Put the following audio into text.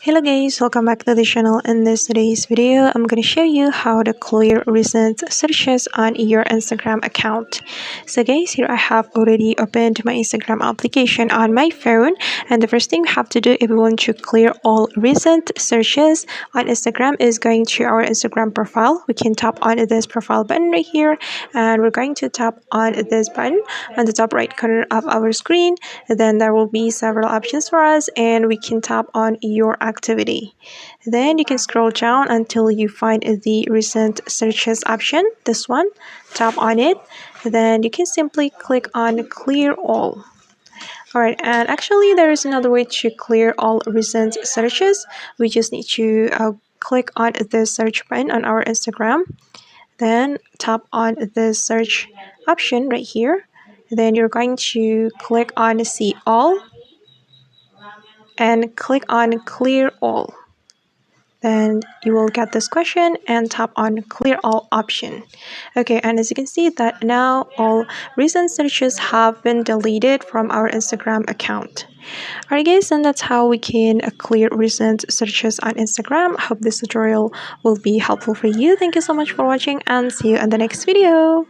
Hello guys, welcome back to the channel. In today's video, I'm going to show you how to clear recent searches on your Instagram account. So guys, here I have already opened my Instagram application on my phone, and the first thing we have to do if we want to clear all recent searches on Instagram is going to our Instagram profile. We can tap on this profile button right here, and we're going to tap on this button on the top right corner of our screen. Then there will be several options for us, and we can tap on your activity. Then you can scroll down until you find the recent searches option, this one. Tap on it, then you can simply click on clear all. Alright, and actually there is another way to clear all recent searches. We just need to click on the search button on our Instagram, then tap on the search option right here. Then you're going to click on see all and click on clear all. Then you will get this question and tap on clear all option. Okay, and as you can see that now all recent searches have been deleted from our Instagram account. Alright guys, and that's how we can clear recent searches on Instagram. I hope this tutorial will be helpful for you. Thank you so much for watching, and see you in the next video.